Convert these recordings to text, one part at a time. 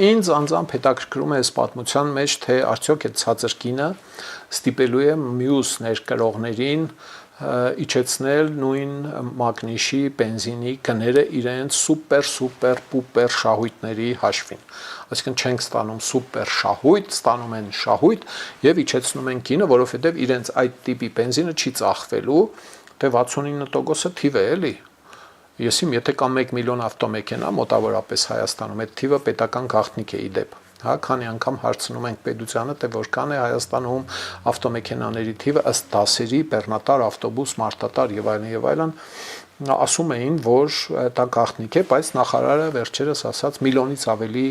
ինձ անձամբ հետաքրքրում է այս պատմության մեջ, թե արդյոք այդ ցածր կինը ստիպելու է մյուս ներկրողներին իջեցնել նույն մագնիշի, բենզինի գները իրենց սուպեր պուպեր շահույթների հաշվին։ Այսինքն չենք ստանում սուպեր շահույթ, ստանում են շահույթ եւ իջեցնում են կինը, որովհետեւ իրենց այդ տիպի բենզինը չի ծախվելու, թե 69%-ը թիվ է, էլի։ Եսիմ, եթե կա 1 միլիոն ավտոմեքենա մոտավորապես Հայաստանում, այդ թիվը պետական գաղտնիք է իդեպ։ Հա, քանի անգամ հարցնում ենք պետությանը, թե որքան է Հայաստանում ավտոմեքենաների թիվը ըստ դասերի, բեռնատար, ավտոբուս, մարտատար եւ այլն, ասում էին, որ դա գաղտնիք է, բայց նախարարը վերջերս ասաց միլիոնից ավելի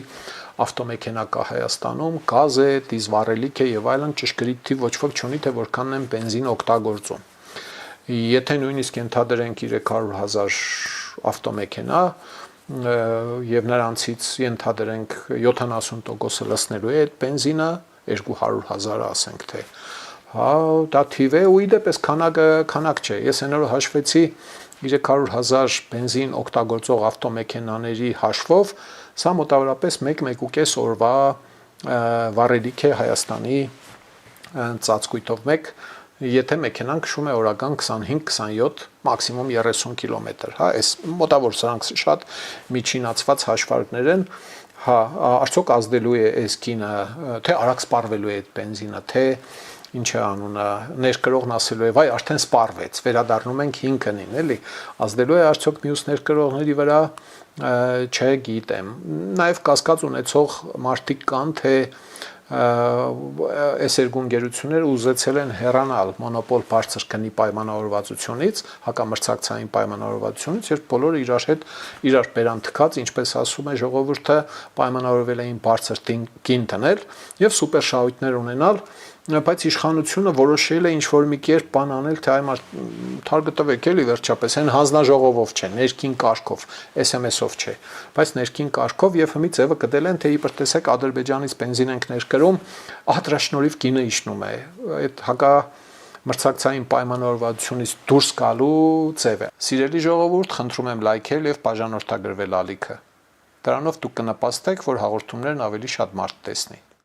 ավտոմեքենա կա Հայաստանում, գազ է, դիզվառելիք է եւ այլն, ճշգրիտ թիվ ոչ ոք չունի, թե որքանն են բենզին օգտագործում։ Եթե նույնիսկ ընդհանրենք 300,000 ավտոմեքենա եւ նրանցից ընդհանրենք 70%-ը լցնելու է այդ բենզինը, 200,000-ը ասենք թե, հա, դա թիվ է ու իդեպ քանակ չէ։ Ես այն օրը հաշվեցի 300,000 բենզին օգտագործող ավտոմեքենաների հաշվով, սա մոտավորապես 1-1.5 օրվա վառելիք է Հայաստանի ծածկույթով մեկ, եթե մեքենան քշում է օրական 25-27, մաքսիմում 30 կիլոմետր, հա, այս մոտավոր սրանք շատ միջինացված հաշվարկներ են, հա, արդյոք ազդելու է այս կինը, թե արագ սպառվելու է այդ բենզինը, թե ինչ է անունը, ներկրողն ասելու է, վայ, արդեն սպառվեց, վերադառնում ենք 5-ին, էլի, ազդելու է արդյոք մյուս ներկրողների վրա, չգիտեմ, նաև կասկած ունեցող մարդիկ կան, թե այս երկու ընկերությունները ուզեցել են հեռանալ մոնոպոլ բարձր գնի պայմանավորվածությունից, հակամրցակցային պայմանավորվածությունից, երբ բոլորը իրար հետ իրար բերան թքած, ինչպես ասում է ժողովուրդը, պայմանավորվել էին բարձր գին դնել եւ սուպեր շահույթներ ունենալ, բայց իշխանությունը որոշել է ինչ-որ մի կերպ բան անել, թե այ թարգտվեք էլի վերջապես, այն հանձնաժողովով չէ, ներքին կարգով, SMS-ով չէ, բայց ներքին կարգով եւ հմի ձևը գտել են, թե իբր տեսեք Ադրբեջանից բենզին ենք ներկրում, ահտրաշնորհիվ գինը իջնում է, այդ մրցակցային պայմանավորվածությունից դուրս գալու ձև է։ Սիրելի ժողովուրդ, խնդրում եմ լայքել եւ բաժանորդագրվել ալիքը։ Դրանով դուք կնպաստեք, որ հաղորդումներն ավելի շատ մարդ տեսնի։